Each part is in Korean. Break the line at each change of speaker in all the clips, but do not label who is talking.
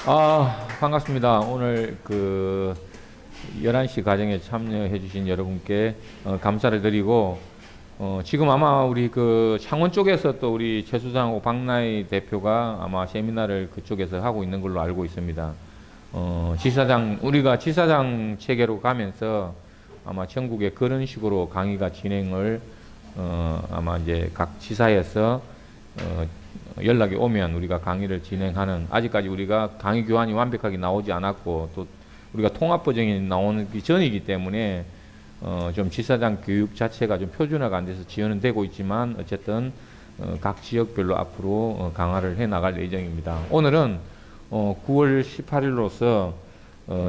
반갑습니다. 오늘 11시 가정에 참여해 주신 여러분께 감사를 드리고, 지금 아마 우리 창원 쪽에서 또 우리 최수장하고 박나희 대표가 아마 세미나를 그쪽에서 하고 있는 걸로 알고 있습니다. 우리가 지사장 체계로 가면서 아마 전국에 그런 식으로 강의가 진행을, 아마 이제 각 지사에서, 연락이 오면 우리가 강의를 진행하는, 아직까지 우리가 강의 교환이 완벽하게 나오지 않았고 또 우리가 통합 버전이 나오기 전이기 때문에 좀 지사장 교육 자체가 좀 표준화가 안 돼서 지연은 되고 있지만 어쨌든 각 지역별로 앞으로 강화를 해 나갈 예정입니다. 오늘은 9월 18일로서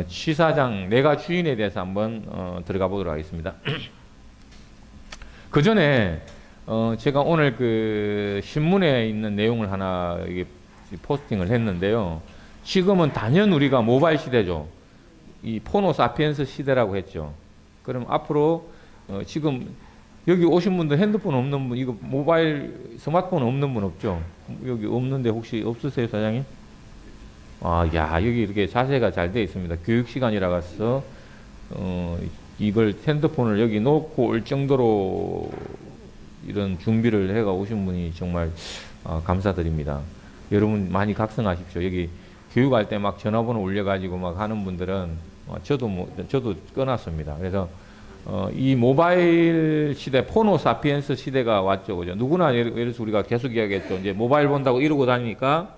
지사장 내가 주인에 대해서 한번 들어가 보도록 하겠습니다. 그 전에 제가 오늘 신문에 있는 내용을 하나 이게 포스팅을 했는데요. 지금은 단연 우리가 모바일 시대죠. 이 포노 사피엔스 시대라고 했죠. 그럼 앞으로 지금 여기 오신 분들 핸드폰 없는 분, 이거 모바일 스마트폰 없는 분 없죠? 여기 없는데 혹시 없으세요, 사장님? 여기 이렇게 자세가 잘 되어 있습니다. 교육 시간이라서 이걸 핸드폰을 여기 놓고 올 정도로 이런 준비를 해가 오신 분이 정말 감사드립니다. 여러분 많이 각성하십시오. 여기 교육할 때 막 전화번호 올려가지고 막 하는 분들은 저도 끊었습니다. 그래서 이 모바일 시대, 포노 사피엔스 시대가 왔죠, 그죠? 누구나 예를 들어서 우리가 계속 이야기했죠. 이제 모바일 본다고 이러고 다니니까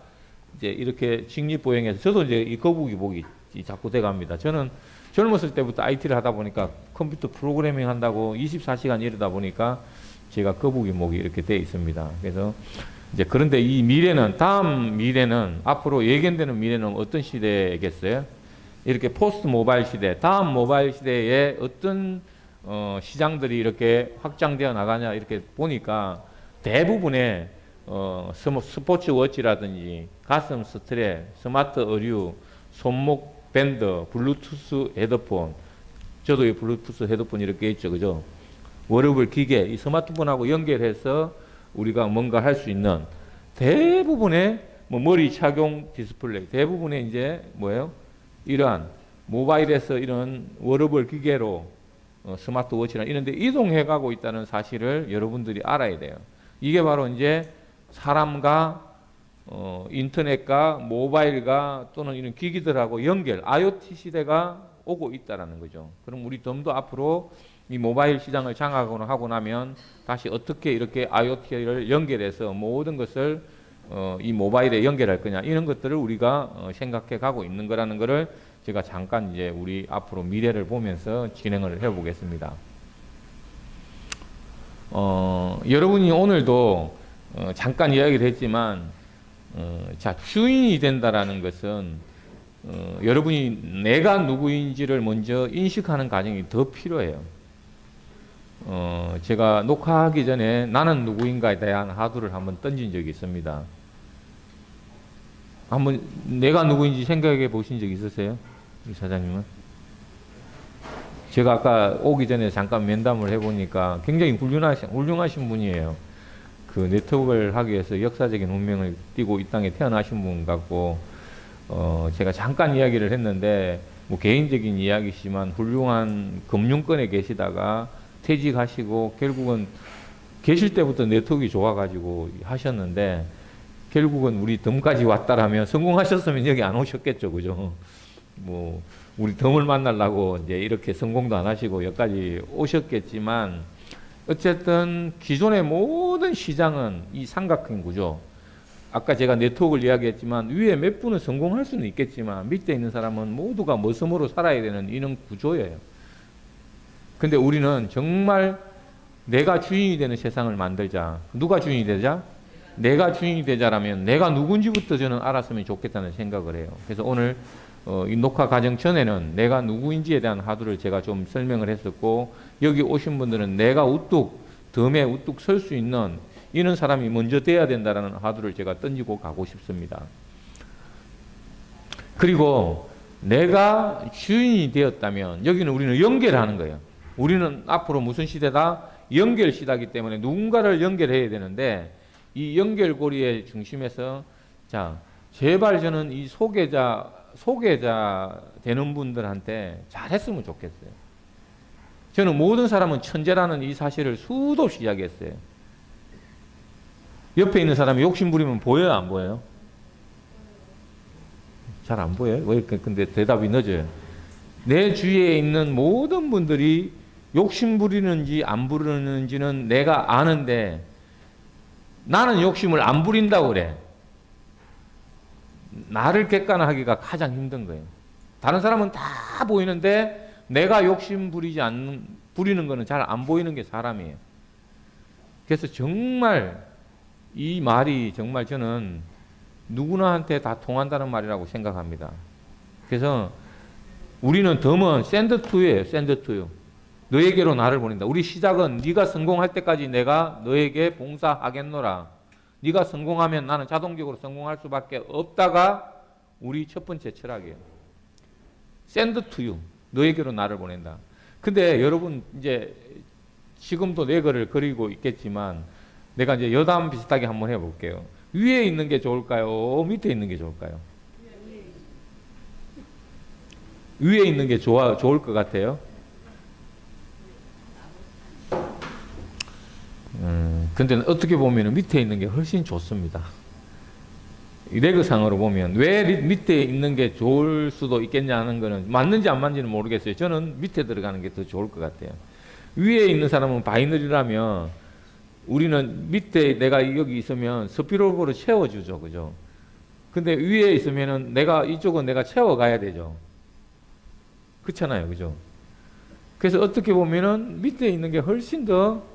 이제 이렇게 직립보행해서 저도 이제 이 거북이 목이 자꾸 돼갑니다. 저는 젊었을 때부터 IT를 하다 보니까 컴퓨터 프로그래밍 한다고 24시간 이러다 보니까 제가 거북이 목이 이렇게 돼 있습니다. 그래서 이제 그런데 이 미래는, 다음 미래는, 앞으로 예견되는 미래는 어떤 시대겠어요? 이렇게 포스트 모바일 시대, 다음 모바일 시대에 어떤 시장들이 이렇게 확장되어 나가냐 이렇게 보니까 대부분의 스포츠 워치라든지 가슴 스트랩, 스마트 의류, 손목 밴드, 블루투스 헤드폰, 저도 이 블루투스 헤드폰 이렇게 있죠, 그죠? 워러블 기계, 이 스마트폰하고 연결해서 우리가 뭔가 할 수 있는 대부분의 머리 착용 디스플레이, 대부분의 이제 뭐예요? 이러한 모바일에서 이런 워러블 기계로 스마트워치나 이런 데 이동해 가고 있다는 사실을 여러분들이 알아야 돼요. 이게 바로 이제 사람과 인터넷과 모바일과 또는 이런 기기들하고 연결, IoT 시대가 오고 있다는 거죠. 그럼 우리 덤도 앞으로 이 모바일 시장을 장악하고 나면 다시 어떻게 이렇게 IoT를 연결해서 모든 것을 이 모바일에 연결할 거냐, 이런 것들을 우리가 생각해 가고 있는 거라는 것을 제가 잠깐 이제 우리 앞으로 미래를 보면서 진행을 해 보겠습니다. 여러분이 오늘도 잠깐 이야기를 했지만 주인이 된다라는 것은 여러분이 내가 누구인지를 먼저 인식하는 과정이 더 필요해요. 제가 녹화하기 전에 나는 누구인가에 대한 하두를 한번 던진 적이 있습니다. 한번 내가 누구인지 생각해 보신 적 있으세요? 우리 사장님은? 제가 아까 오기 전에 잠깐 면담을 해보니까 굉장히 훌륭하신 분이에요. 그 네트워크를 하기 위해서 역사적인 운명을 띠고 이 땅에 태어나신 분 같고, 제가 잠깐 이야기를 했는데, 뭐 개인적인 이야기지만 훌륭한 금융권에 계시다가 퇴직하시고 결국은 계실 때부터 네트워크가 좋아가지고 하셨는데 결국은 우리 덤까지 왔다라면 성공하셨으면 여기 안 오셨겠죠, 그죠? 뭐 우리 덤을 만나려고 이제 이렇게 성공도 안 하시고 여기까지 오셨겠지만 어쨌든 기존의 모든 시장은 이 삼각형 구조. 아까 제가 네트워크를 이야기했지만 위에 몇 분은 성공할 수는 있겠지만 밑에 있는 사람은 모두가 머슴으로 살아야 되는 이런 구조예요. 근데 우리는 정말 내가 주인이 되는 세상을 만들자. 누가 주인이 되자? 내가 주인이 되자라면 내가 누군지부터 저는 알았으면 좋겠다는 생각을 해요. 그래서 오늘 이 녹화 과정 전에는 내가 누구인지에 대한 하두를 제가 좀 설명을 했었고, 여기 오신 분들은 내가 덤에 우뚝 설 수 있는 이런 사람이 먼저 돼야 된다는 하두를 제가 던지고 가고 싶습니다. 그리고 내가 주인이 되었다면 여기는 우리는 연결하는 거예요. 우리는 앞으로 무슨 시대다? 연결 시대이기 때문에 누군가를 연결해야 되는데 이 연결고리의 중심에서 제발 저는 이 소개자 되는 분들한테 잘했으면 좋겠어요. 저는 모든 사람은 천재라는 이 사실을 수도 없이 이야기했어요. 옆에 있는 사람이 욕심 부리면 보여요, 안 보여요? 잘 안 보여요? 왜 근데 대답이 늦어요. 내 주위에 있는 모든 분들이 욕심 부리는지 안 부리는지는 내가 아는데 나는 욕심을 안 부린다고 그래. 나를 객관화하기가 가장 힘든 거예요. 다른 사람은 다 보이는데 내가 욕심 부리는 거는 잘 안 보이는 게 사람이에요. 그래서 정말 이 말이 정말 저는 누구나한테 다 통한다는 말이라고 생각합니다. 그래서 우리는 덤은 send to예요. send to. 너에게로 나를 보낸다. 우리 시작은 네가 성공할 때까지 내가 너에게 봉사하겠노라. 네가 성공하면 나는 자동적으로 성공할 수밖에 없다가 우리 첫 번째 철학이에요. send to you. 너에게로 나를 보낸다. 근데 여러분 이제 지금도 내 글을 그리고 있겠지만 내가 이제 여담 비슷하게 한번 해볼게요. 위에 있는 게 좋을까요? 밑에 있는 게 좋을까요? 위에 있는 게 좋을 것 같아요. 근데 어떻게 보면 밑에 있는 게 훨씬 좋습니다. 레그상으로 보면 왜 밑에 있는 게 좋을 수도 있겠냐는 거는 맞는지 안 맞는지는 모르겠어요. 저는 밑에 들어가는 게 더 좋을 것 같아요. 위에 있는 사람은 바이너리라면 우리는 밑에 내가 여기 있으면 스피로그로 채워주죠. 그죠? 근데 위에 있으면은 이쪽은 내가 채워가야 되죠. 그렇잖아요. 그죠? 그래서 어떻게 보면은 밑에 있는 게 훨씬 더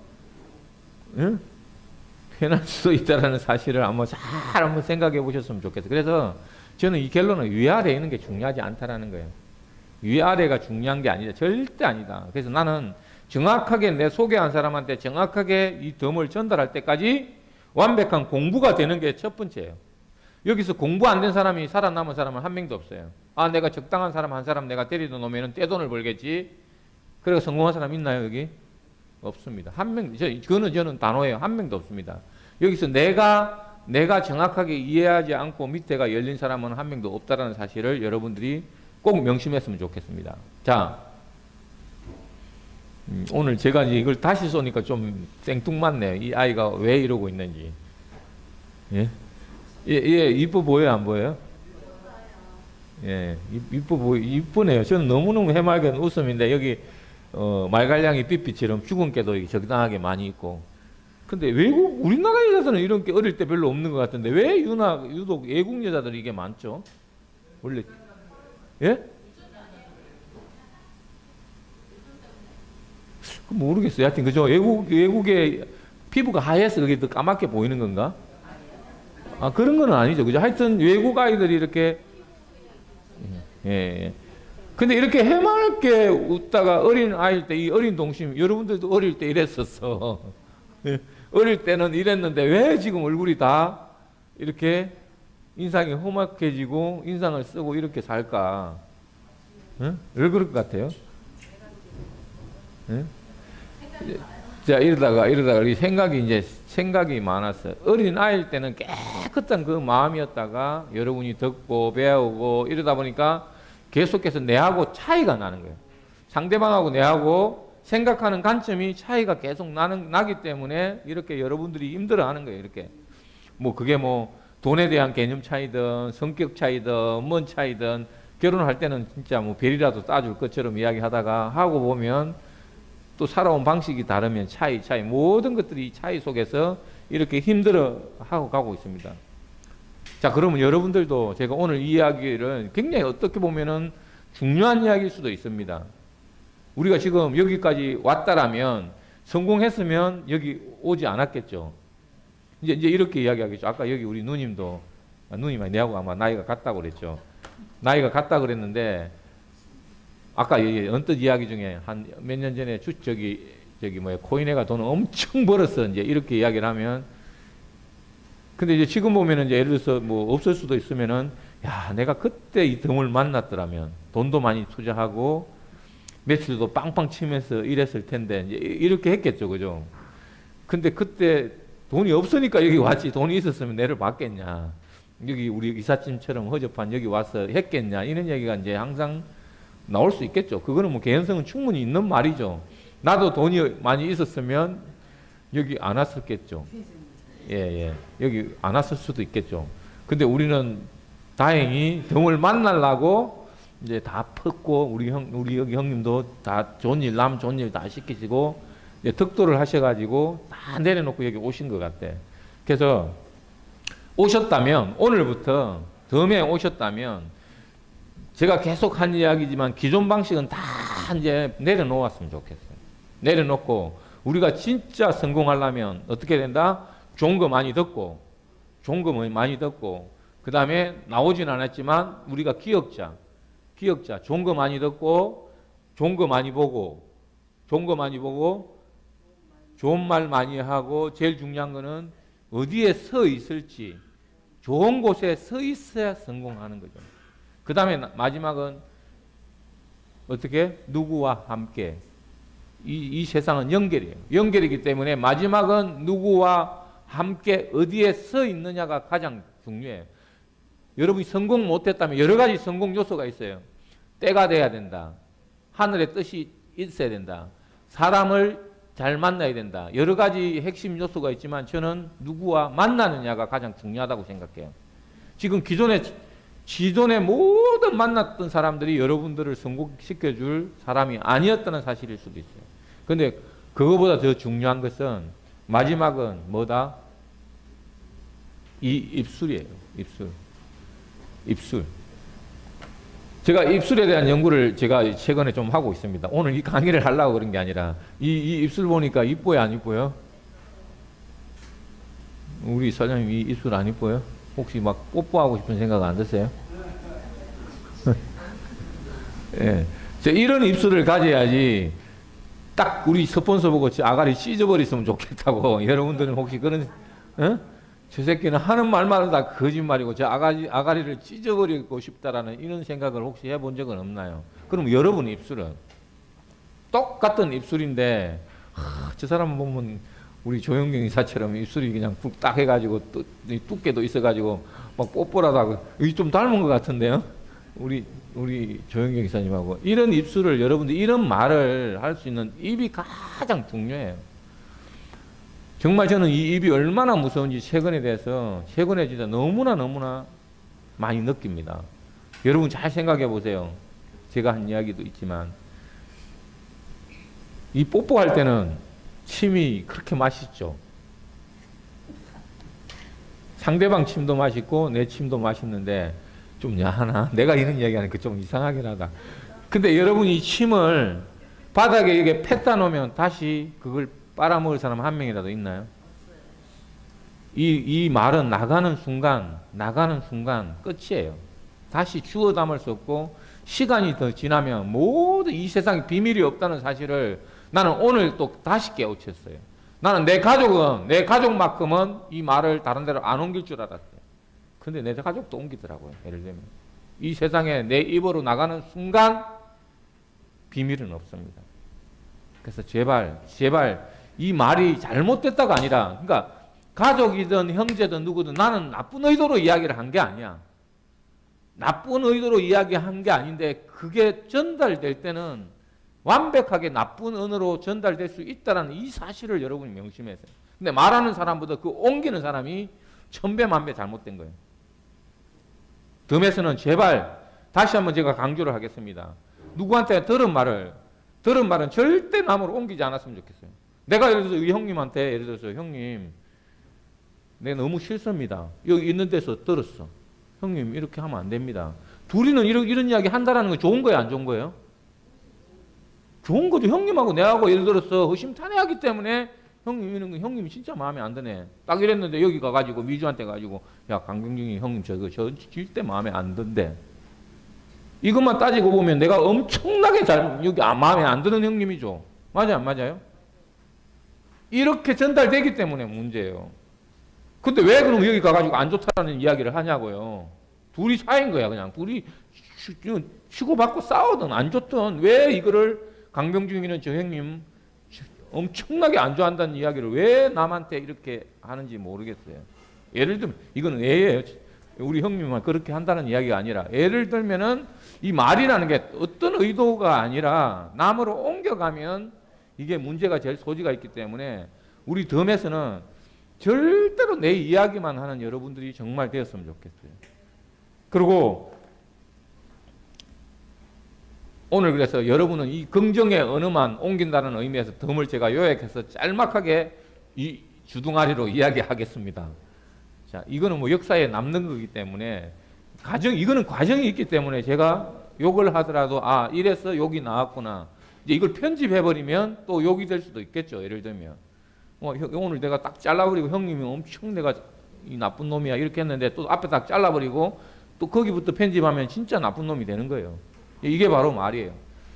편할 수도 있다라는 사실을 한번 생각해 보셨으면 좋겠어요. 그래서 저는 이 결론은 위아래에 있는 게 중요하지 않다라는 거예요. 위아래가 중요한 게 아니다. 절대 아니다. 그래서 나는 정확하게 내 소개한 사람한테 정확하게 이 덤을 전달할 때까지 완벽한 공부가 되는 게 첫 번째예요. 여기서 공부 안 된 사람이 살아남은 사람은 한 명도 없어요. 아, 내가 적당한 사람 한 사람 내가 데리다 놓으면 떼돈을 벌겠지. 그래서 성공한 사람 있나요, 여기? 없습니다. 저는 단호해요. 한 명도 없습니다. 여기서 내가 정확하게 이해하지 않고 밑에가 열린 사람은 한 명도 없다라는 사실을 여러분들이 꼭 명심했으면 좋겠습니다. 자, 오늘 제가 이걸 다시 쏘니까 좀 생뚱맞네요. 이 아이가 왜 이러고 있는지. 예? 이뻐 보여요, 안 보여요? 예, 이쁘네요. 저는 너무너무 해맑은 웃음인데 여기 말갈량이 삐삐처럼 죽은 개도 적당하게 많이 있고. 근데 우리나라에서는 이런 게 어릴 때 별로 없는 것 같은데 왜 유독 외국 여자들이 이게 많죠? 원래 예? 모르겠어요. 하여튼 그죠? 외국의 피부가 하얘서 그게 더 까맣게 보이는 건가? 아, 그런 건 아니죠. 그죠? 하여튼 외국 아이들이 이렇게 예. 근데 이렇게 해맑게 웃다가 어린 아이일 때 이 어린 동심, 여러분들도 어릴 때 이랬었어. 어릴 때는 이랬는데 왜 지금 얼굴이 다 이렇게 인상이 험악해지고 인상을 쓰고 이렇게 살까? 왜 그럴 것 같아요? 자, 이러다가 생각이 많았어요. 어린 아이일 때는 깨끗한 그 마음이었다가 여러분이 듣고 배우고 이러다 보니까 계속해서 내하고 차이가 나는 거예요. 상대방하고 내하고 생각하는 관점이 차이가 계속 나기 때문에 이렇게 여러분들이 힘들어하는 거예요. 이렇게 그게 돈에 대한 개념 차이든 성격 차이든 뭔 차이든 결혼할 때는 진짜 별이라도 따줄 것처럼 이야기하다가 하고 보면 또 살아온 방식이 다르면 차이 모든 것들이 차이 속에서 이렇게 힘들어하고 가고 있습니다. 자, 그러면 여러분들도 제가 오늘 이 이야기를 굉장히 어떻게 보면은 중요한 이야기일 수도 있습니다. 우리가 지금 여기까지 왔다라면 성공했으면 여기 오지 않았겠죠. 이제 이렇게 이야기하겠죠. 아까 여기 우리 누님도 누님이 내하고 아마 나이가 같다고 그랬죠. 나이가 같다 그랬는데 아까 언뜻 이야기 중에 한 몇 년 전에 코인회가 돈을 엄청 벌었어. 이제 이렇게 이야기를 하면 근데 이제 지금 보면은 이제 예를 들어서 없을 수도 있으면은 야, 내가 그때 이 덤을 만났더라면 돈도 많이 투자하고 매출도 빵빵 치면서 이랬을 텐데 이제 이렇게 했겠죠. 그죠? 근데 그때 돈이 없으니까 여기 왔지. 돈이 있었으면 내를 받겠냐. 여기 우리 이삿짐처럼 허접한 여기 와서 했겠냐 이런 얘기가 이제 항상 나올 수 있겠죠. 그거는 뭐 개연성은 충분히 있는 말이죠. 나도 돈이 많이 있었으면 여기 안 왔었겠죠. 예, 예. 여기 안 왔을 수도 있겠죠. 근데 우리는 다행히 덤을 만나려고 이제 다 폈고, 우리 여기 형님도 다 좋은 일, 남 좋은 일 다 시키시고, 이제 득도를 하셔가지고 다 내려놓고 여기 오신 것 같아. 그래서 오셨다면, 오늘부터 덤에 오셨다면, 제가 계속 한 이야기지만 기존 방식은 다 이제 내려놓았으면 좋겠어요. 내려놓고, 우리가 진짜 성공하려면 어떻게 된다? 좋은 거 많이 듣고, 좋은 거 많이 듣고, 그 다음에 나오진 않았지만 우리가 기억자, 좋은 거 많이 듣고, 좋은 거 많이 보고, 좋은 말 많이 하고, 제일 중요한 거는 어디에 서 있을지, 좋은 곳에 서 있어야 성공하는 거죠. 그 다음에 마지막은 어떻게? 누구와 함께. 이 세상은 연결이에요. 연결이기 때문에 마지막은 누구와 함께 어디에 서 있느냐가 가장 중요해요. 여러분이 성공 못했다면 여러 가지 성공 요소가 있어요. 때가 돼야 된다. 하늘의 뜻이 있어야 된다. 사람을 잘 만나야 된다. 여러 가지 핵심 요소가 있지만 저는 누구와 만나느냐가 가장 중요하다고 생각해요. 지금 기존에 모든 만났던 사람들이 여러분들을 성공시켜줄 사람이 아니었다는 사실일 수도 있어요. 그런데 그거보다 더 중요한 것은 마지막은 뭐다? 이 입술이에요. 입술. 제가 입술에 대한 연구를 제가 최근에 좀 하고 있습니다. 오늘 이 강의를 하려고 그런 게 아니라 이 입술 보니까 이뻐요, 안 이뻐요? 우리 사장님 이 입술 안 이뻐요? 혹시 막 뽀뽀하고 싶은 생각 안 드세요? 예. 이런 입술을 가져야지 딱 우리 스폰서 보고 아가리 찢어버렸으면 좋겠다고. 여러분들은 혹시 그런, 저 새끼는 하는 말마다 다 거짓말이고 저 아가리를 찢어버리고 싶다라는 이런 생각을 혹시 해본 적은 없나요? 그럼 여러분 입술은 똑같은 입술인데 저 사람 보면 우리 조영경 이사처럼 입술이 그냥 굵딱 해가지고 또 두께도 있어가지고 막 뽀뽀라다고 여기 좀 닮은 것 같은데요? 우리 조영경 이사님하고 이런 입술을 여러분들 이런 말을 할 수 있는 입이 가장 중요해요. 정말 저는 이 입이 얼마나 무서운지 최근에 진짜 너무나 많이 느낍니다. 여러분 잘 생각해 보세요. 제가 한 이야기도 있지만 이 뽀뽀할 때는 침이 그렇게 맛있죠. 상대방 침도 맛있고 내 침도 맛있는데 좀 야하나? 내가 이런 이야기하니까 좀 이상하긴 하다. 근데 여러분이 이 침을 바닥에 이게 뱉다 놓으면 다시 그걸 빨아먹을 사람 한 명이라도 있나요? 이 말은 나가는 순간 끝이에요. 다시 주워 담을 수 없고 시간이 더 지나면 모두 이 세상에 비밀이 없다는 사실을 나는 오늘 또 다시 깨우쳤어요. 나는 내 가족만큼은 이 말을 다른 데로 안 옮길 줄 알았어요. 근데 내 가족도 옮기더라고요. 예를 들면 이 세상에 내 입으로 나가는 순간 비밀은 없습니다. 그래서 제발 이 말이 잘못됐다가 아니라, 그러니까 가족이든 형제든 누구든 나는 나쁜 의도로 이야기를 한 게 아니야. 나쁜 의도로 이야기한 게 아닌데 그게 전달될 때는 완벽하게 나쁜 언어로 전달될 수 있다는 이 사실을 여러분이 명심하세요. 근데 말하는 사람보다 그 옮기는 사람이 천배 만배 잘못된 거예요. 덤에서는 제발 다시 한번 제가 강조를 하겠습니다. 누구한테 들은 말은 절대 남으로 옮기지 않았으면 좋겠어요. 내가 예를 들어서 이 형님한테 예를 들어서 형님 내가 너무 싫습니다. 여기 있는 데서 들었어. 형님 이렇게 하면 안 됩니다. 둘이는 이런 이야기 한다라는 거 좋은 거예요, 안 좋은 거예요? 좋은 거죠. 형님하고 내하고 예를 들어서 허심탄회하기 때문에 형님 이런 거 형님이 진짜 마음에 안 드네. 딱 이랬는데 여기 가가지고 미주한테 가지고 야 강병중이 형님 저 절대 마음에 안 든대. 이것만 따지고 보면 내가 엄청나게 여기 마음에 안 드는 형님이죠. 맞아요, 안 맞아요? 이렇게 전달되기 때문에 문제예요. 근데 왜 그럼 여기 가가지고 안 좋다는 이야기를 하냐고요. 둘이 사인 거야, 그냥. 둘이 치고받고 싸우든 안 좋든 왜 이거를 강병중이는 저 형님 엄청나게 안 좋아한다는 이야기를 왜 남한테 이렇게 하는지 모르겠어요. 예를 들면 이거는 예예요. 우리 형님만 그렇게 한다는 이야기가 아니라, 예를 들면은 이 말이라는 게 어떤 의도가 아니라 남으로 옮겨가면 이게 문제가 될 소지가 있기 때문에 우리 덤에서는 절대로 내 이야기만 하는 여러분들이 정말 되었으면 좋겠어요. 그리고 오늘 그래서 여러분은 이 긍정의 언어만 옮긴다는 의미에서 덤을 제가 요약해서 짤막하게 이 주둥아리로 이야기하겠습니다. 자, 이거는 뭐 역사에 남는 거기 때문에 이거는 과정이 있기 때문에 제가 욕을 하더라도 아, 이래서 욕이 나왔구나. 이제 이걸 편집해버리면 또 욕이 될 수도 있겠죠. 예를 들면 오늘 내가 딱 잘라버리고 형님이 엄청 내가 이 나쁜 놈이야 이렇게 했는데 또 앞에 딱 잘라버리고 또 거기부터 편집하면 진짜 나쁜 놈이 되는 거예요. 이게 바로 말이에요.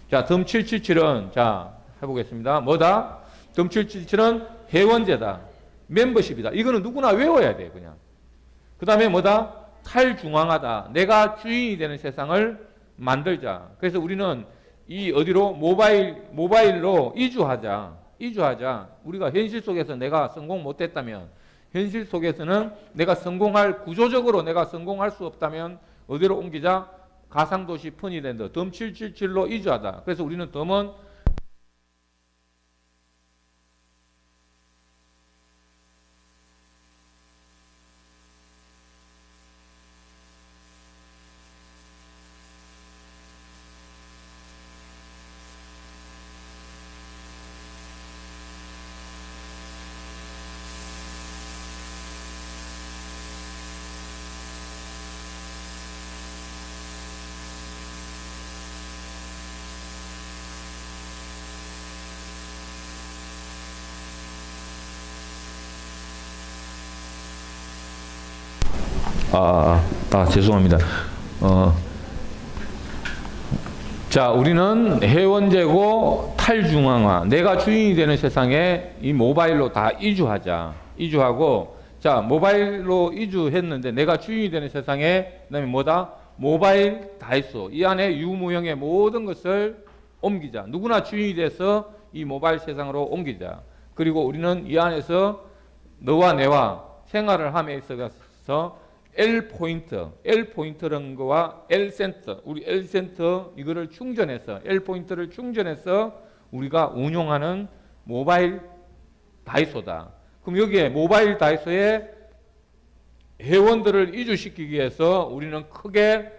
자, 덤 777은 자 해보겠습니다. 뭐다? 덤 777은 회원제다. 멤버십이다. 이거는 누구나 외워야 돼요. 그냥. 그 다음에 뭐다? 탈중앙화다. 내가 주인이 되는 세상을 만들자. 그래서 우리는 이 어디로? 모바일로 이주하자. 우리가 현실 속에서 내가 성공 못했다면, 현실 속에서는 내가 구조적으로 내가 성공할 수 없다면 어디로 옮기자? 가상도시 퍼니랜드, 덤 777로 이주하다. 그래서 우리는 덤은 죄송합니다. 자, 우리는 회원제고 탈중앙화, 내가 주인이 되는 세상에 이 모바일로 다 이주하고, 자, 모바일로 이주했는데 내가 주인이 되는 세상에, 그다음에 뭐다? 모바일 다이소, 이 안에 유무형의 모든 것을 옮기자. 누구나 주인이 돼서 이 모바일 세상으로 옮기자. 그리고 우리는 이 안에서 너와 내와 생활을 함에 있어서 L포인트라는 거와 L센터, 우리 L센터 이거를 충전해서, L포인트를 충전해서 우리가 운용하는 모바일 다이소다. 그럼 여기에 모바일 다이소에 회원들을 이주시키기 위해서 우리는 크게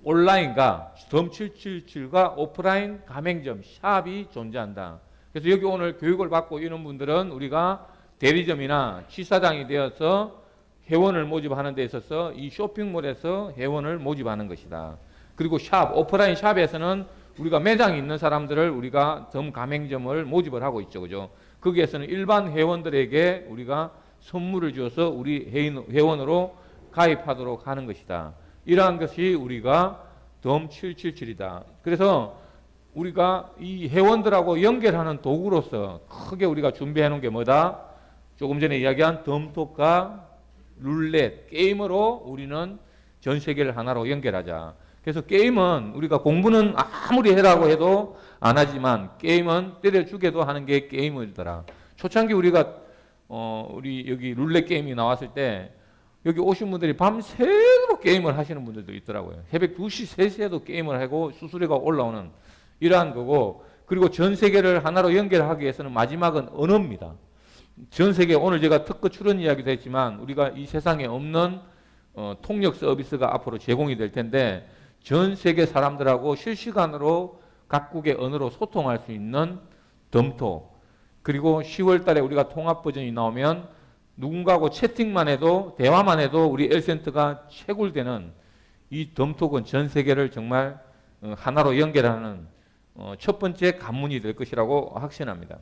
온라인과 덤 777과 오프라인 가맹점, 샵이 존재한다. 그래서 여기 오늘 교육을 받고 있는 분들은 우리가 대리점이나 취사장이 되어서 회원을 모집하는 데 있어서 이 쇼핑몰에서 회원을 모집하는 것이다. 그리고 오프라인 샵에서는 우리가 매장이 있는 사람들을 우리가 덤 가맹점을 모집을 하고 있죠. 그죠? 거기에서는 일반 회원들에게 우리가 선물을 주어서 우리 회원으로 가입하도록 하는 것이다. 이러한 것이 우리가 덤 777이다. 그래서 우리가 이 회원들하고 연결하는 도구로서 크게 우리가 준비해 놓은 게 뭐다? 조금 전에 이야기한 덤톡과 룰렛, 게임으로 우리는 전 세계를 하나로 연결하자. 그래서 게임은 우리가 공부는 아무리 해라고 해도 안 하지만 게임은 때려주게도 하는 게 게임이더라. 초창기 우리가 우리 여기 룰렛 게임이 나왔을 때 여기 오신 분들이 밤새도록 게임을 하시는 분들도 있더라고요. 새벽 2시, 3시에도 게임을 하고 수수료가 올라오는 이러한 거고, 그리고 전 세계를 하나로 연결하기 위해서는 마지막은 언어입니다. 전 세계, 오늘 제가 특허 출원 이야기도 했지만 우리가 이 세상에 없는 통역 서비스가 앞으로 제공이 될 텐데, 전 세계 사람들하고 실시간으로 각국의 언어로 소통할 수 있는 덤톡, 그리고 10월 달에 우리가 통합 버전이 나오면 누군가하고 채팅만 해도, 대화만 해도 우리 L센터가 채굴되는 이 덤톡은 전 세계를 정말 하나로 연결하는 첫 번째 관문이 될 것이라고 확신합니다.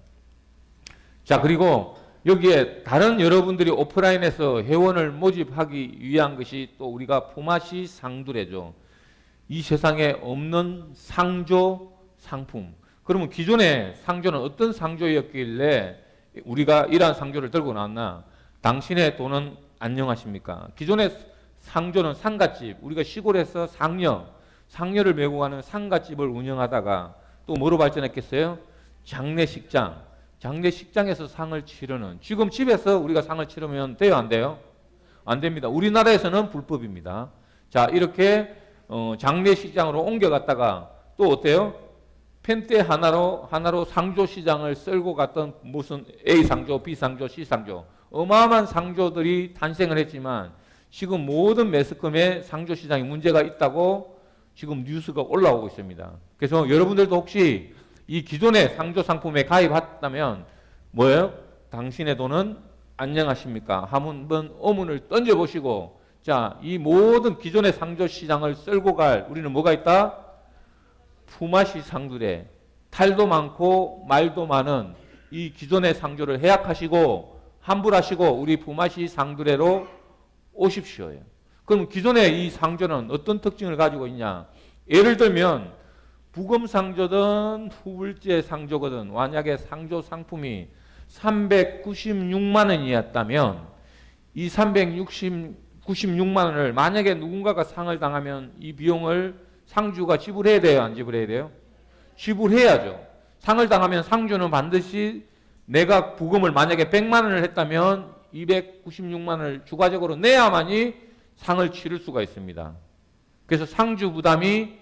자, 그리고 여기에 다른 여러분들이 오프라인에서 회원을 모집하기 위한 것이 또 우리가 품앗이 상두래죠. 이 세상에 없는 상조 상품. 그러면 기존의 상조는 어떤 상조였길래 우리가 이러한 상조를 들고 나왔나? 당신의 돈은 안녕하십니까? 기존의 상조는 상갓집, 우리가 시골에서 상녀를 메고 가는 상갓집을 운영하다가 또 뭐로 발전했겠어요? 장례식장에서 상을 치르는, 지금 집에서 우리가 상을 치르면 돼요, 안 돼요? 안 됩니다. 우리나라에서는 불법입니다. 자, 이렇게 장례식장으로 옮겨갔다가 또 어때요? 펜대 하나로 상조 시장을 쓸고 갔던 무슨 A 상조, B 상조, C 상조 어마어마한 상조들이 탄생을 했지만 지금 모든 매스컴에 상조 시장에 문제가 있다고 지금 뉴스가 올라오고 있습니다. 그래서 여러분들도 혹시 이 기존의 상조 상품에 가입했다면 뭐예요? 당신의 돈은 안녕하십니까? 한번 어문을 던져보시고 자, 이 모든 기존의 상조 시장을 쓸고 갈 우리는 뭐가 있다? 품앗이 상두래. 탈도 많고 말도 많은 이 기존의 상조를 해약하시고 환불하시고 우리 품앗이 상두래로 오십시오. 그럼 기존의 이 상조는 어떤 특징을 가지고 있냐? 예를 들면 부검상조든 후불제 상조거든 만약에 상조 상품이 396만 원이었다면 이 396만 원을 만약에 누군가가 상을 당하면 이 비용을 상주가 지불해야 돼요? 안 지불해야 돼요? 지불해야죠. 상을 당하면 상주는 반드시 내가 부검을 만약에 100만 원을 했다면 296만 원을 추가적으로 내야만이 상을 치를 수가 있습니다. 그래서 상주 부담이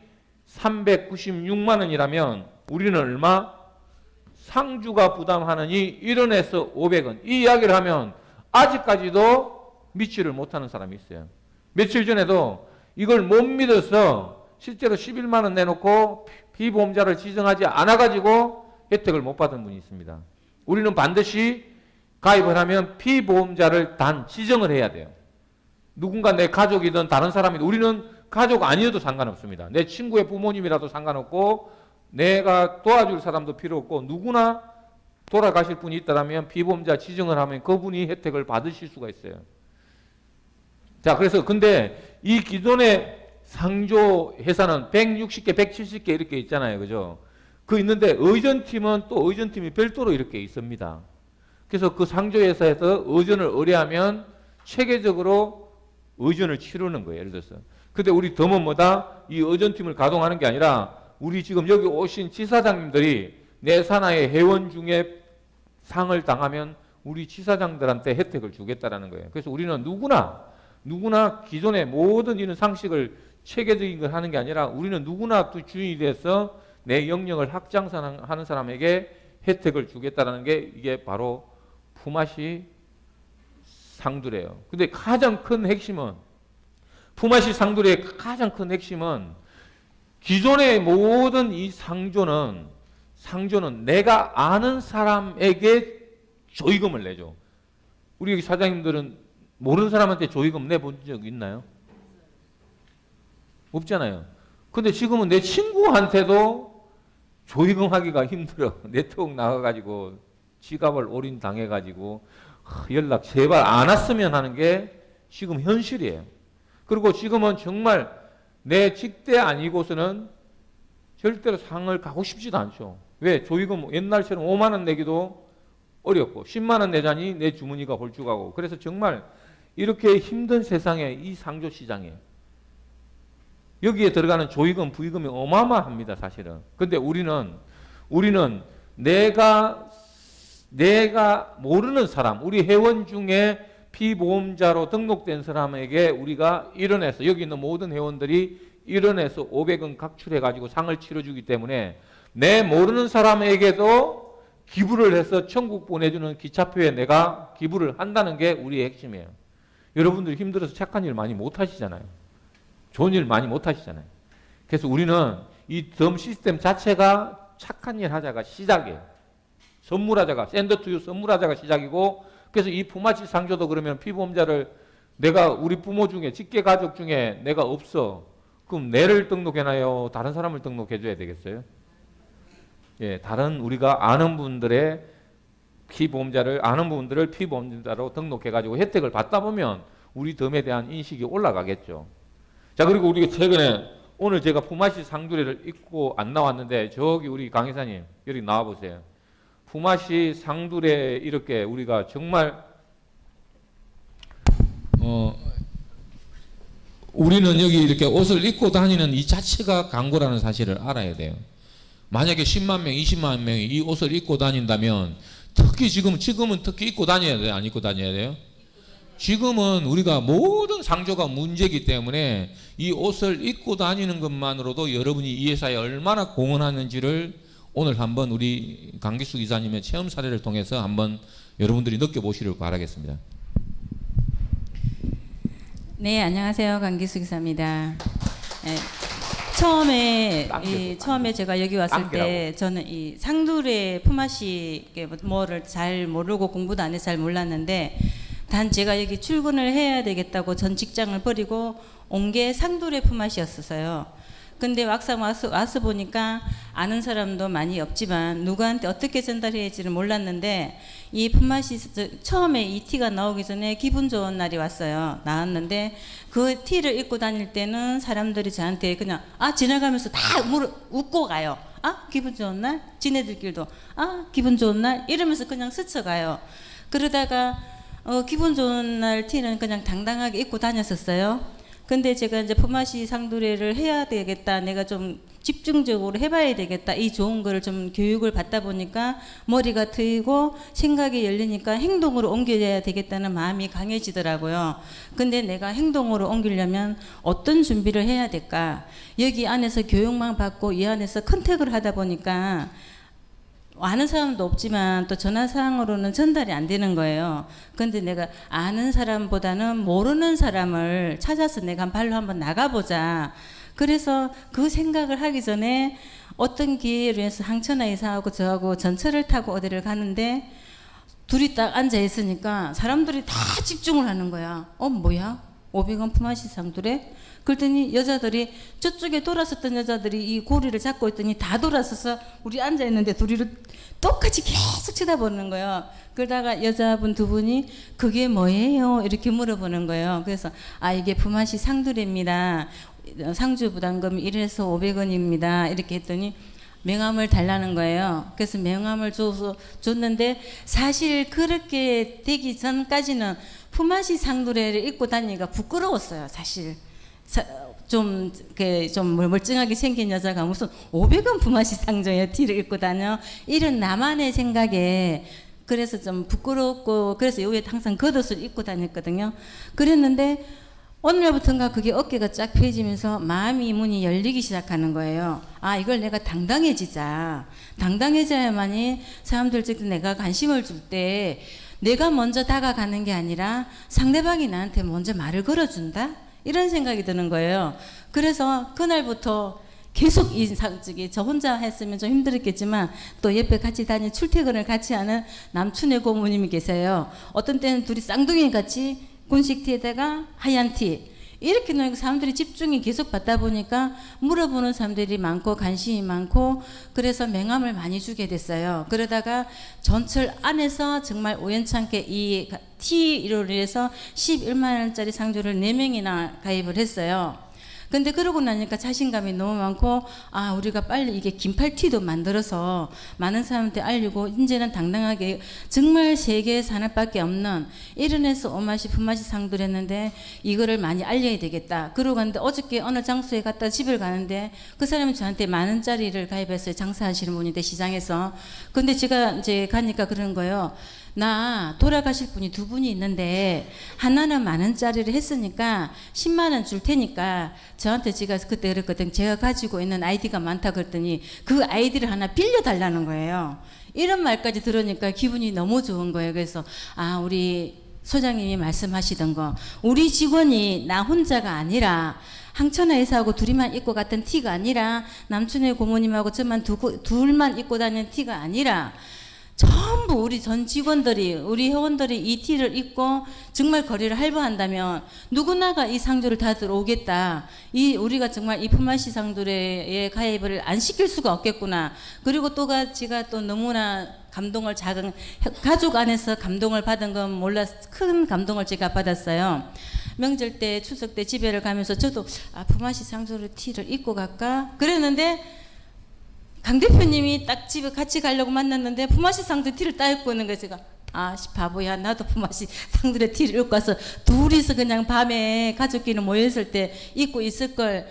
396만 원이라면 우리는 얼마? 상주가 부담하느니 1원에서 500원. 이 이야기를 하면 아직까지도 믿지를 못하는 사람이 있어요. 며칠 전에도 이걸 못 믿어서 실제로 11만 원 내놓고 피보험자를 지정하지 않아가지고 혜택을 못 받은 분이 있습니다. 우리는 반드시 가입을 하면 피보험자를 단 지정을 해야 돼요. 누군가 내 가족이든 다른 사람이든 우리는 가족 아니어도 상관없습니다. 내 친구의 부모님이라도 상관없고 내가 도와줄 사람도 필요 없고 누구나 돌아가실 분이 있다면 피보험자 지정을 하면 그분이 혜택을 받으실 수가 있어요. 자, 그래서 근데 이 기존의 상조 회사는 160개, 170개 이렇게 있잖아요. 그죠? 그 있는데 의전팀은 또 의전팀이 별도로 이렇게 있습니다. 그래서 그 상조 회사에서 의전을 의뢰하면 체계적으로 의전을 치르는 거예요. 예를 들어서. 근데 우리 덤은 뭐다? 이 의전팀을 가동하는 게 아니라 우리 지금 여기 오신 지사장님들이 내 산하의 회원 중에 상을 당하면 우리 지사장들한테 혜택을 주겠다라는 거예요. 그래서 우리는 누구나 기존의 모든 이런 상식을 체계적인 걸 하는 게 아니라 우리는 누구나 또 주인이 돼서 내 영역을 확장하는 사람에게 혜택을 주겠다라는 게 이게 바로 품앗이 상두래요. 근데 가장 큰 핵심은 품앗이 상두래의 가장 큰 핵심은 기존의 모든 이 상조는 내가 아는 사람에게 조의금을 내죠. 우리 여기 사장님들은 모르는 사람한테 조의금 내본 적 있나요? 없잖아요. 근데 지금은 내 친구한테도 조의금 하기가 힘들어. 네트워크 나가가지고 지갑을 올인당해가지고 연락 제발 안 왔으면 하는 게 지금 현실이에요. 그리고 지금은 정말 내 직대 아니고서는 절대로 상을 가고 싶지도 않죠. 왜? 조의금 옛날처럼 5만 원 내기도 어렵고 10만 원 내자니 내 주머니가 홀쭉하고 그래서 정말 이렇게 힘든 세상에 이 상조 시장에 여기에 들어가는 조의금, 부의금이 어마어마합니다, 사실은. 근데 우리는 내가 모르는 사람, 우리 회원 중에 피보험자로 등록된 사람에게 우리가 1원에서 여기 있는 모든 회원들이 1원에서 500원 각출해가지고 상을 치러주기 때문에 내 모르는 사람에게도 기부를 해서 천국 보내주는 기차표에 내가 기부를 한다는 게 우리의 핵심이에요. 여러분들이 힘들어서 착한 일 많이 못 하시잖아요. 좋은 일 많이 못 하시잖아요. 그래서 우리는 이 덤 시스템 자체가 착한 일 하자가 시작이에요. 선물하자가, 샌드 투유 선물하자가 시작이고, 그래서 이 품앗이 상조도 그러면 피보험자를 내가 우리 부모 중에, 직계 가족 중에 내가 없어. 그럼 내를 등록해놔요? 다른 사람을 등록해줘야 되겠어요? 예, 다른 우리가 아는 분들의 아는 분들을 피보험자로 등록해가지고 혜택을 받다 보면 우리 덤에 대한 인식이 올라가겠죠. 자, 그리고 우리가 최근에 오늘 제가 품앗이 상두래를 입고 안 나왔는데 저기 우리 강의사님 여기 나와 보세요. 품앗이 상두래 이렇게 우리가 정말 우리는 여기 이렇게 옷을 입고 다니는 이 자체가 광고라는 사실을 알아야 돼요. 만약에 10만 명, 20만 명이 이 옷을 입고 다닌다면 특히 지금은 특히 입고 다녀야 돼요? 안 입고 다녀야 돼요? 지금은 우리가 모든 상조가 문제이기 때문에 이 옷을 입고 다니는 것만으로도 여러분이 이 회사에 얼마나 공헌하는지를 오늘 한번 우리 강기숙 이사님의 체험 사례를 통해서 한번 여러분들이 느껴보시길 바라겠습니다.
네, 안녕하세요. 강기숙 이사입니다. 네, 처음에 제가 여기 왔을 때 저는 이 상두레 품앗이 뭐를 잘 모르고 공부도 안 해서 잘 몰랐는데, 단 제가 여기 출근을 해야 되겠다고 전 직장을 버리고 온 게 상두레 품앗이었어요. 근데 막상 와서 보니까 아는 사람도 많이 없지만 누구한테 어떻게 전달해야 할지를 몰랐는데, 이 품앗이 처음에 이 티가 나오기 전에 기분 좋은 날이 왔어요. 나왔는데 그 티를 입고 다닐 때는 사람들이 저한테 그냥 지나가면서 다 웃고 가요. 기분 좋은 날? 지네들끼리도 기분 좋은 날? 이러면서 그냥 스쳐가요. 그러다가 기분 좋은 날 티는 그냥 당당하게 입고 다녔었어요. 근데 제가 이제 품앗이 상두레를 해야 되겠다, 내가 좀 집중적으로 해봐야 되겠다, 이 좋은 거를 좀 교육을 받다 보니까 머리가 트이고 생각이 열리니까 행동으로 옮겨야 되겠다는 마음이 강해지더라고요. 근데 내가 행동으로 옮기려면 어떤 준비를 해야 될까? 여기 안에서 교육만 받고 이 안에서 컨택을 하다 보니까 아는 사람도 없지만 또 전화상으로는 전달이 안 되는 거예요. 근데 내가 아는 사람보다는 모르는 사람을 찾아서 내가 발로 한번 나가보자. 그래서 그 생각을 하기 전에 어떤 기회로 해서 항천하 이사하고 저하고 전철을 타고 어디를 가는데 둘이 딱 앉아 있으니까 사람들이 다 집중을 하는 거야. 뭐야? 500원 품앗이 상두레? 그랬더니 여자들이 저쪽에 돌아섰던 여자들이 이 고리를 잡고 있더니 다 돌아서서 우리 앉아있는데 둘이를 똑같이 계속 쳐다보는 거예요. 그러다가 여자분 두 분이 그게 뭐예요? 이렇게 물어보는 거예요. 그래서 이게 품앗이 상두레입니다. 상주 부담금이 1에서 500원입니다. 이렇게 했더니 명함을 달라는 거예요. 그래서 명함을 줬는데 사실 그렇게 되기 전까지는 품앗이 상두레를 입고 다니기가 부끄러웠어요. 사실 좀 멀쩡하게 생긴 여자가 무슨 500원 품앗이 상조의 티를 입고 다녀, 이런 나만의 생각에 그래서 좀 부끄럽고, 그래서 요에 항상 겉옷을 입고 다녔거든요. 그랬는데 어느 날부터인가 그게 어깨가 쫙 펴지면서 마음이 문이 열리기 시작하는 거예요. 이걸 내가 당당해져야만이 사람들 즉 내가 관심을 줄 때 내가 먼저 다가가는 게 아니라 상대방이 나한테 먼저 말을 걸어준다? 이런 생각이 드는 거예요. 그래서 그날부터 계속 저 혼자 했으면 좀 힘들었겠지만 또 옆에 같이 출퇴근을 같이 하는 남춘의 고모님이 계세요. 어떤 때는 둘이 쌍둥이 같이 군식 티에다가 하얀 티 이렇게 놓고 사람들이 집중이 계속 받다 보니까 물어보는 사람들이 많고 관심이 많고, 그래서 명함을 많이 주게 됐어요. 그러다가 전철 안에서 정말 우연찮게 이 T로 인해서 11만 원짜리 상조를 4명이나 가입을 했어요. 근데 그러고 나니까 자신감이 너무 많고, 우리가 빨리 이게 긴팔티도 만들어서 많은 사람한테 알리고 이제는 당당하게 정말 세계 산업밖에 없는 이런에서 오마시 품앗이 상도를 했는데 이거를 많이 알려야 되겠다. 그러고 갔는데 어저께 어느 장소에 갔다 집을 가는데 그 사람이 저한테 10,000원짜리를 가입했어요. 장사하시는 분인데 시장에서. 근데 제가 이제 가니까 그러는 거예요. 나 돌아가실 분이 2분이 있는데 하나는 10,000원짜리를 했으니까 10만 원 줄 테니까 저한테 제가 그때 그랬거든. 제가 가지고 있는 아이디가 많다 그랬더니 그 아이디를 하나 빌려달라는 거예요. 이런 말까지 들으니까 기분이 너무 좋은 거예요. 그래서 우리 소장님이 말씀하시던 거, 우리 직원이 나 혼자가 아니라 항천하 회사하고 둘이만 입고 갔던 티가 아니라 남춘의 고모님하고 저만 둘만 입고 다니는 티가 아니라 전부 우리 전 직원들이, 우리 회원들이 이 티를 입고 정말 거리를 활보한다면 누구나가 이 상조를 다 들어오겠다. 우리가 정말 이 품앗이 상조에 가입을 안 시킬 수가 없겠구나. 그리고 제가 또 너무나 감동을 가족 안에서 감동을 받은 건 몰라서 큰 감동을 제가 받았어요. 명절 때, 추석 때 집에를 가면서 저도 품앗이 상조를 티를 입고 갈까? 그랬는데 강 대표님이 딱 집에 같이 가려고 만났는데 품앗이 상두 티를 딱 입고 있는 거예요. 제가 바보야, 나도 품앗이 상두의 티를 입고 와서 둘이서 그냥 밤에 가족끼리 모였을 때 입고 있을 걸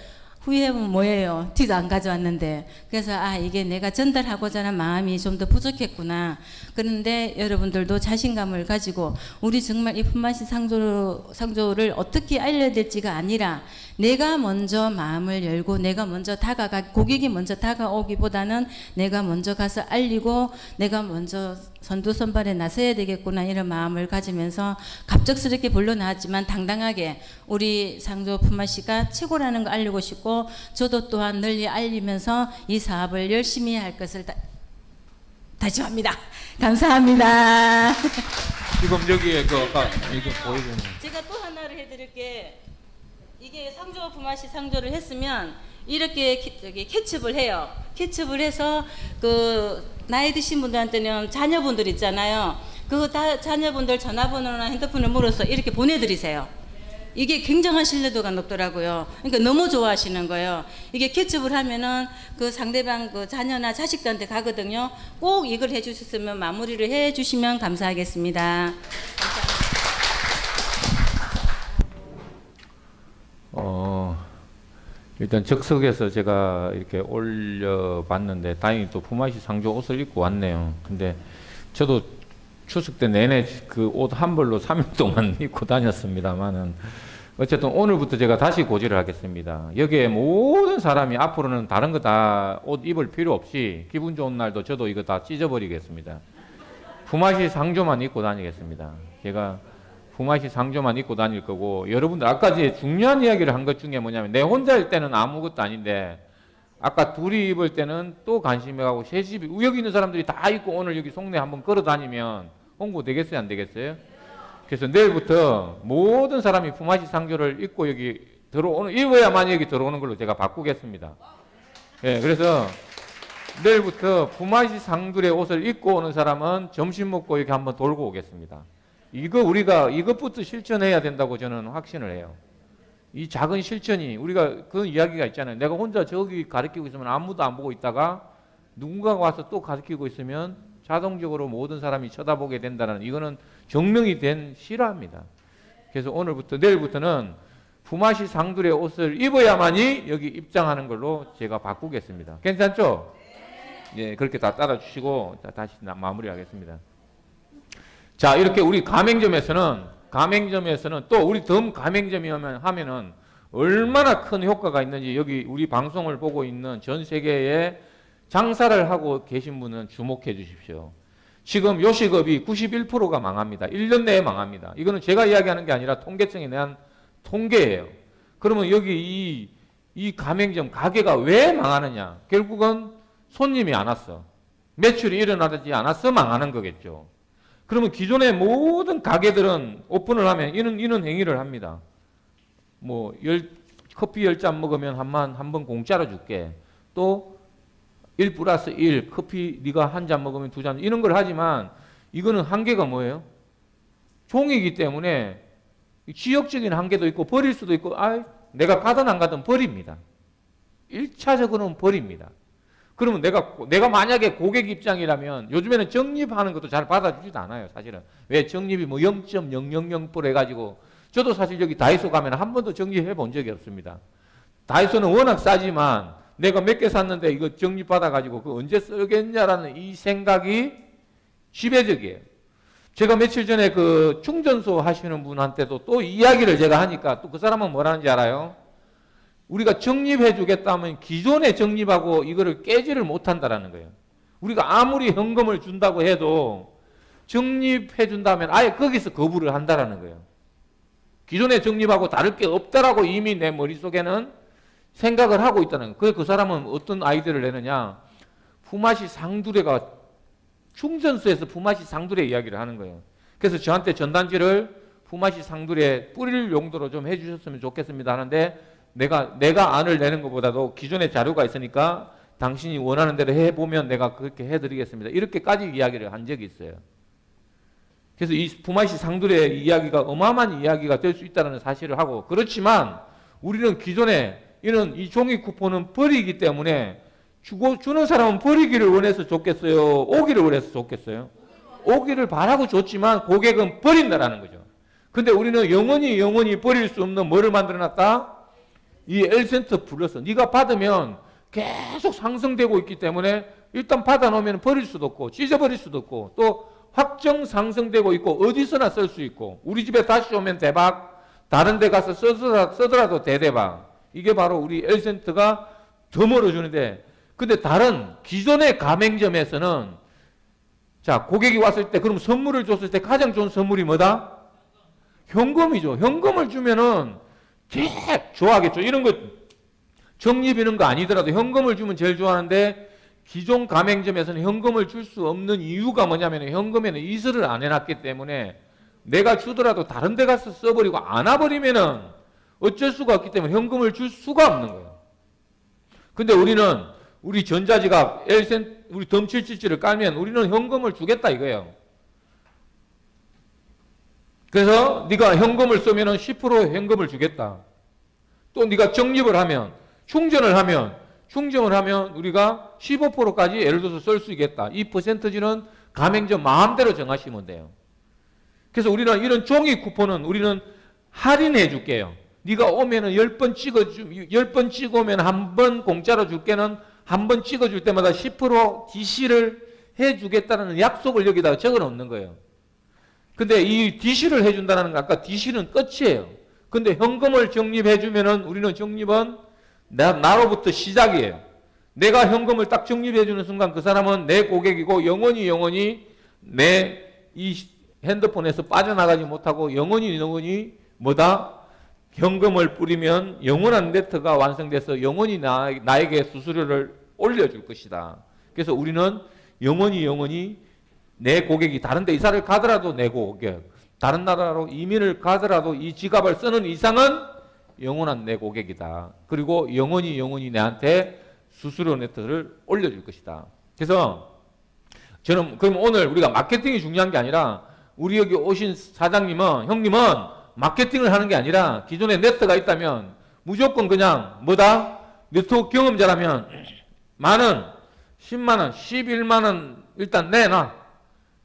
후회하면 뭐예요? 티도 안 가져왔는데. 그래서 이게 내가 전달하고자 하는 마음이 좀 더 부족했구나. 그런데 여러분들도 자신감을 가지고 우리 정말 이 품맛이 상조를 어떻게 알려야 될지가 아니라 내가 먼저 마음을 열고 내가 먼저 고객이 먼저 다가오기보다는 내가 먼저 가서 알리고 내가 먼저 선두선발에 나서야 되겠구나, 이런 마음을 가지면서 갑작스럽게 불러나왔지만 당당하게 우리 상조 품맛이가 최고라는 거 알리고 싶고, 저도 또한 널리 알리면서 이 사업을 열심히 할 것을 다짐합니다. 감사합니다.
지금 여기에 아까 이거 보여주는
제가 또 하나를 해드릴게. 이게 상조 품맛이 상조를 했으면 이렇게 캐첩을 해요. 캐첩을 해서 나이 드신 분들한테는 자녀분들 있잖아요. 자녀분들 전화번호나 핸드폰을 물어서 이렇게 보내드리세요. 이게 굉장한 신뢰도가 높더라고요. 그러니까 너무 좋아하시는 거예요. 이게 캐첩을 하면은 상대방 자녀나 자식들한테 가거든요. 꼭 이걸 해주셨으면 마무리를 해주시면 감사하겠습니다.
일단 적석에서 제가 이렇게 올려봤는데 다행히 또 품앗이 상조 옷을 입고 왔네요. 근데 저도 추석 때 내내 그 옷 한 벌로 3일 동안 입고 다녔습니다만은 어쨌든 오늘부터 제가 다시 고지를 하겠습니다. 여기에 모든 사람이 앞으로는 다른 거 다 옷 입을 필요 없이 기분 좋은 날도 저도 이거 다 찢어버리겠습니다. 품앗이 상조만 입고 다니겠습니다. 제가 품앗이 상조만 입고 다닐 거고, 여러분들 아까 이제 중요한 이야기를 한 것 중에 뭐냐면 내 혼자일 때는 아무것도 아닌데 아까 둘이 입을 때는 또 관심이 가고 셋이 여기 있는 사람들이 다 입고 오늘 여기 송내 한번 걸어 다니면 홍보 되겠어요, 안 되겠어요? 그래서 내일부터 모든 사람이 품앗이 상조를 입고 여기 입어야만 여기 들어오는 걸로 제가 바꾸겠습니다. 예, 그래서 내일부터 품앗이 상둘의 옷을 입고 오는 사람은 점심 먹고 여기 한번 돌고 오겠습니다. 우리가 이것부터 실천해야 된다고 저는 확신을 해요. 이 작은 실천이, 우리가 그 이야기가 있잖아요. 내가 혼자 저기 가르치고 있으면 아무도 안 보고 있다가 누군가가 와서 또 가르치고 있으면 자동적으로 모든 사람이 쳐다보게 된다는, 이거는 증명이 된 실화입니다. 그래서 내일부터는 품앗이 상둘의 옷을 입어야만이 여기 입장하는 걸로 제가 바꾸겠습니다. 괜찮죠? 예, 그렇게 다 따라주시고 다시 마무리하겠습니다. 자, 이렇게 우리 가맹점에서는 또 우리 덤 가맹점이 하면은 얼마나 큰 효과가 있는지 여기 우리 방송을 보고 있는 전 세계에 장사를 하고 계신 분은 주목해 주십시오. 지금 요식업이 91%가 망합니다. 1년 내에 망합니다. 이거는 제가 이야기하는 게 아니라 통계청에 대한 통계예요. 그러면 여기 이 가맹점 가게가 왜 망하느냐? 결국은 손님이 안 왔어. 매출이 일어나지 않아서 망하는 거겠죠. 그러면 기존의 모든 가게들은 오픈을 하면 이런 행위를 합니다. 커피 10잔 먹으면 한 번 공짜로 줄게. 또 1+1 커피 네가 한 잔 먹으면 2잔, 이런 걸 하지만 이거는 한계가 뭐예요? 종이기 때문에 지역적인 한계도 있고 버릴 수도 있고, 내가 가든 안 가든 버립니다. 1차적으로는 버립니다. 그러면 내가 만약에 고객 입장이라면, 요즘에는 적립하는 것도 잘 받아주지도 않아요, 사실은. 왜? 적립이 0.000% 해가지고, 저도 사실 여기 다이소 가면 한 번도 적립해 본 적이 없습니다. 다이소는 워낙 싸지만 내가 몇 개 샀는데 이거 적립 받아가지고 그거 언제 쓰겠냐라는 이 생각이 지배적이에요. 제가 며칠 전에 그 충전소 하시는 분한테도 또 이야기를 제가 하니까 또 그 사람은 뭐라는지 알아요? 우리가 적립해 주겠다면 기존에 적립하고 이거를 깨지를 못한다라는 거예요. 우리가 아무리 현금을 준다고 해도 적립해 준다면 아예 거기서 거부를 한다라는 거예요. 기존에 적립하고 다를 게 없다라고 이미 내 머릿속에는 생각을 하고 있다는 거예요. 그 사람은 어떤 아이디어를 내느냐? 품앗이 상두레가 충전소에서 품앗이 상두레 이야기를 하는 거예요. 그래서 저한테 전단지를 품앗이 상두레 뿌릴 용도로 좀 해주셨으면 좋겠습니다 하는데, 내가 안을 내는 것보다도 기존의 자료가 있으니까 당신이 원하는 대로 해보면 내가 그렇게 해드리겠습니다. 이렇게까지 이야기를 한 적이 있어요. 그래서 이 품앗이 상둘의 이야기가 어마어마한 이야기가 될 수 있다는 사실을 하고, 그렇지만 우리는 기존에 이 종이 쿠폰은 버리기 때문에 주는 사람은 버리기를 원해서 줬겠어요? 오기를 원해서 줬겠어요? 오기를 바라고 줬지만 고객은 버린다라는 거죠. 근데 우리는 영원히 버릴 수 없는 뭐를 만들어놨다? 이 L센트 플러스 네가 받으면 계속 상승되고 있기 때문에 일단 받아놓으면 버릴 수도 없고 찢어버릴 수도 없고 또 확정 상승되고 있고 어디서나 쓸 수 있고 우리 집에 다시 오면 대박, 다른 데 가서 쓰더라도 대대박. 이게 바로 우리 L센트가 더 멀어주는데, 근데 다른 기존의 가맹점에서는 자, 고객이 왔을 때 그럼 선물을 줬을 때 가장 좋은 선물이 뭐다? 현금이죠. 현금을 주면은 제일 좋아하겠죠. 이런 거 적립 이런 거 아니더라도 현금을 주면 제일 좋아하는데, 기존 가맹점에서는 현금을 줄 수 없는 이유가 뭐냐면 현금에는 이설을 안 해놨기 때문에 내가 주더라도 다른 데 가서 써버리고 안 와버리면은 어쩔 수가 없기 때문에 현금을 줄 수가 없는 거예요. 근데 우리는 우리 전자지갑 우리 덤777을 깔면 우리는 현금을 주겠다 이거예요. 그래서 네가 현금을 쓰면은 10% 현금을 주겠다. 또 네가 적립을 하면 충전을 하면 우리가 15%까지 예를 들어서 쓸 수 있겠다. 이 퍼센트지는 가맹점 마음대로 정하시면 돼요. 그래서 우리는 이런 종이 쿠폰은 우리는 할인해 줄게요. 네가 오면은 10번 찍어오면 한 번 공짜로 줄게는 한 번 찍어줄 때마다 10% DC를 해주겠다는 약속을 여기다가 적어 놓는 거예요. 근데 이 DC를 해준다는 거 아까 DC는 끝이에요. 근데 현금을 적립해주면은 우리는 적립은 나로부터 시작이에요. 내가 현금을 딱 적립해주는 순간 그 사람은 내 고객이고 영원히 내 이 핸드폰에서 빠져나가지 못하고 영원히 뭐다? 현금을 뿌리면 영원한 네트가 완성돼서 영원히 나에게 수수료를 올려줄 것이다. 그래서 우리는 영원히 내 고객이 다른 데 이사를 가더라도 내 고객, 다른 나라로 이민을 가더라도 이 지갑을 쓰는 이상은 영원한 내 고객이다. 그리고 영원히 내한테 수수료 네트를 올려줄 것이다. 그래서 저는 그럼 오늘 우리가 마케팅이 중요한 게 아니라 우리 여기 오신 사장님은 형님은 마케팅을 하는 게 아니라 기존에 네트가 있다면 무조건 그냥 뭐다? 네트워크 경험자라면 만원, 10만원, 11만원 일단 내놔.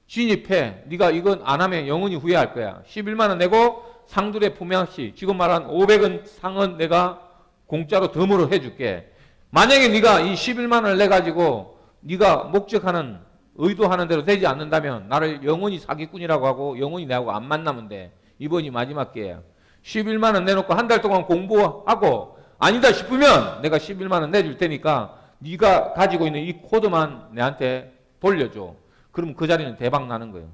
진입해. 네가 이건 안 하면 영원히 후회할 거야. 11만원 내고 상두레 품앗이 지금 말한 500원 상은 내가 공짜로 덤으로 해줄게. 만약에 네가 이 11만원을 내가지고 네가 목적하는 의도하는 대로 되지 않는다면 나를 영원히 사기꾼이라고 하고 영원히 내하고 안 만나면 돼. 이번이 마지막 기회야. 11만원 내놓고 한 달 동안 공부하고 아니다 싶으면 내가 11만원 내줄 테니까 네가 가지고 있는 이 코드만 내한테 돌려줘. 그럼 그 자리는 대박 나는 거예요.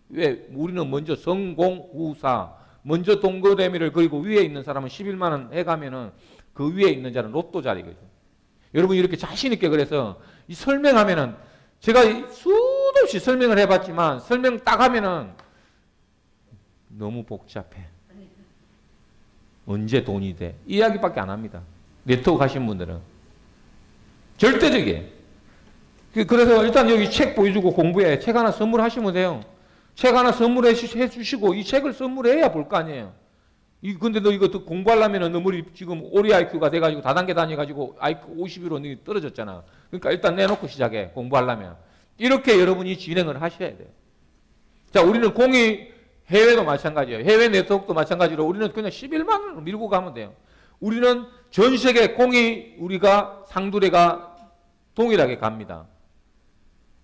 왜? 우리는 먼저 성공우사, 먼저 동그라미를 그리고 위에 있는 사람은 11만원 해가면은 그 위에 있는 자는 로또 자리거든요. 여러분 이렇게 자신있게 그래서 이 설명하면은 제가 수도 없이 설명을 해봤지만 설명 딱 하면은 너무 복잡해. 언제 돈이 돼? 이 이야기밖에 안 합니다. 네트워크 하신 분들은. 절대적이에요. 그래서 일단 여기 책 보여주고 공부해. 책 하나 선물하시면 돼요. 책 하나 선물해 주시고 이 책을 선물해야 볼 거 아니에요. 근데 너 이거 공부하려면 너 머리 지금 오리 IQ가 돼가지고 다단계 다녀가지고 IQ 50으로 떨어졌잖아. 그러니까 일단 내놓고 시작해. 공부하려면. 이렇게 여러분이 진행을 하셔야 돼요. 자, 우리는 공이 해외도 마찬가지예요. 해외 네트워크도 마찬가지로 우리는 그냥 11만 원을 밀고 가면 돼요. 우리는 전 세계 공이 우리가 상두레가 동일하게 갑니다.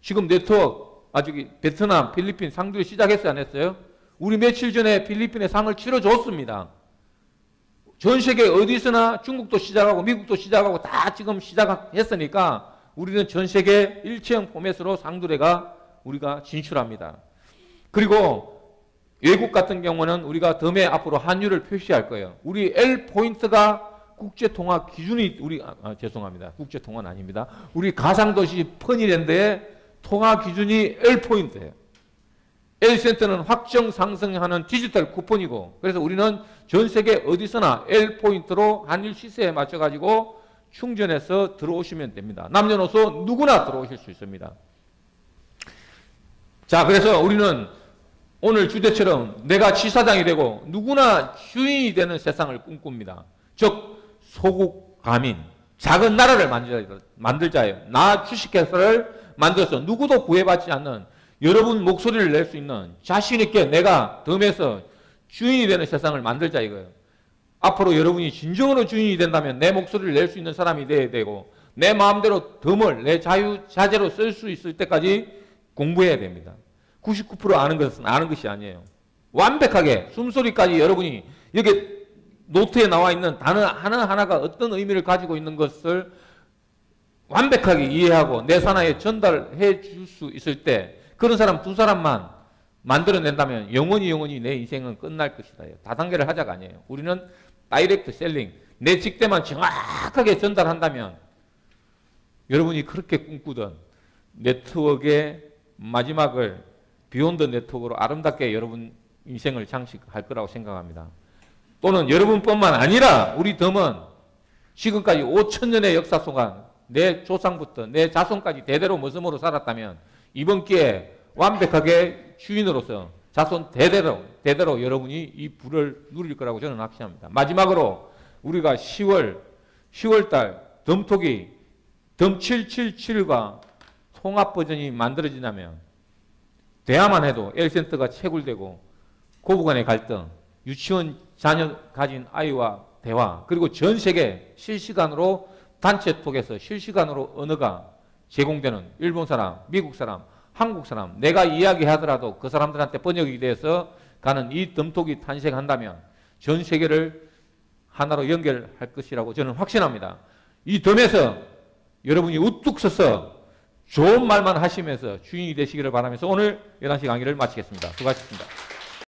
지금 네트워크 아주 베트남, 필리핀 상두레 시작했어요? 안 했어요? 우리 며칠 전에 필리핀에 상을 치러줬습니다. 전 세계 어디서나 중국도 시작하고 미국도 시작하고 다 지금 시작했으니까 우리는 전 세계 일체형 포맷으로 상두레가 우리가 진출합니다. 그리고 외국 같은 경우는 우리가 덤에 앞으로 환율을 표시할 거예요. 우리 L포인트가 국제통화 기준이 죄송합니다. 국제통화는 아닙니다. 우리 가상도시 퍼니랜드의 통화 기준이 L포인트예요. L센터는 확정 상승하는 디지털 쿠폰이고 그래서 우리는 전 세계 어디서나 L포인트로 환율 시세에 맞춰가지고 충전해서 들어오시면 됩니다. 남녀노소 누구나 들어오실 수 있습니다. 자, 그래서 우리는 오늘 주제처럼 내가 지사장이 되고 누구나 주인이 되는 세상을 꿈꿉니다. 즉 소국 가민, 작은 나라를 만들자예요. 나 주식회사를 만들어서 누구도 구애받지 않는 여러분 목소리를 낼 수 있는 자신 있게 내가 덤에서 주인이 되는 세상을 만들자 이거예요. 앞으로 여러분이 진정으로 주인이 된다면 내 목소리를 낼 수 있는 사람이 돼야 되고 내 마음대로 덤을 내 자유자재로 쓸 수 있을 때까지 공부해야 됩니다. 99% 아는 것은 아는 것이 아니에요. 완벽하게 숨소리까지 여러분이 여기 노트에 나와 있는 단어 하나하나가 어떤 의미를 가지고 있는 것을 완벽하게 이해하고 내 산하에 전달해 줄 수 있을 때 그런 사람 두 사람만 만들어낸다면 영원히 내 인생은 끝날 것이다. 다단계를 하자가 아니에요. 우리는 다이렉트 셀링, 내 직대만 정확하게 전달한다면 여러분이 그렇게 꿈꾸던 네트워크의 마지막을 비욘드 네트워크로 아름답게 여러분 인생을 장식할 거라고 생각합니다. 또는 여러분뿐만 아니라 우리 덤은 지금까지 5,000년의 역사 동안 내 조상부터 내 자손까지 대대로 머슴으로 살았다면 이번 기회에 완벽하게 주인으로서 자손 대대로 여러분이 이 부를 누릴 거라고 저는 확신합니다. 마지막으로 우리가 10월달 덤톡이 덤 777과 통합 버전이 만들어진다면 대화만 해도 L센터가 채굴되고 고부간의 갈등, 유치원 자녀 가진 아이와 대화, 그리고 전 세계 실시간으로 단체톡에서 실시간으로 언어가 제공되는 일본 사람, 미국 사람, 한국 사람, 내가 이야기하더라도 그 사람들한테 번역이 돼서 가는 이 덤톡이 탄생한다면 전 세계를 하나로 연결할 것이라고 저는 확신합니다. 이 덤에서 여러분이 우뚝 서서 좋은 말만 하시면서 주인이 되시기를 바라면서 오늘 11시 강의를 마치겠습니다. 수고하셨습니다.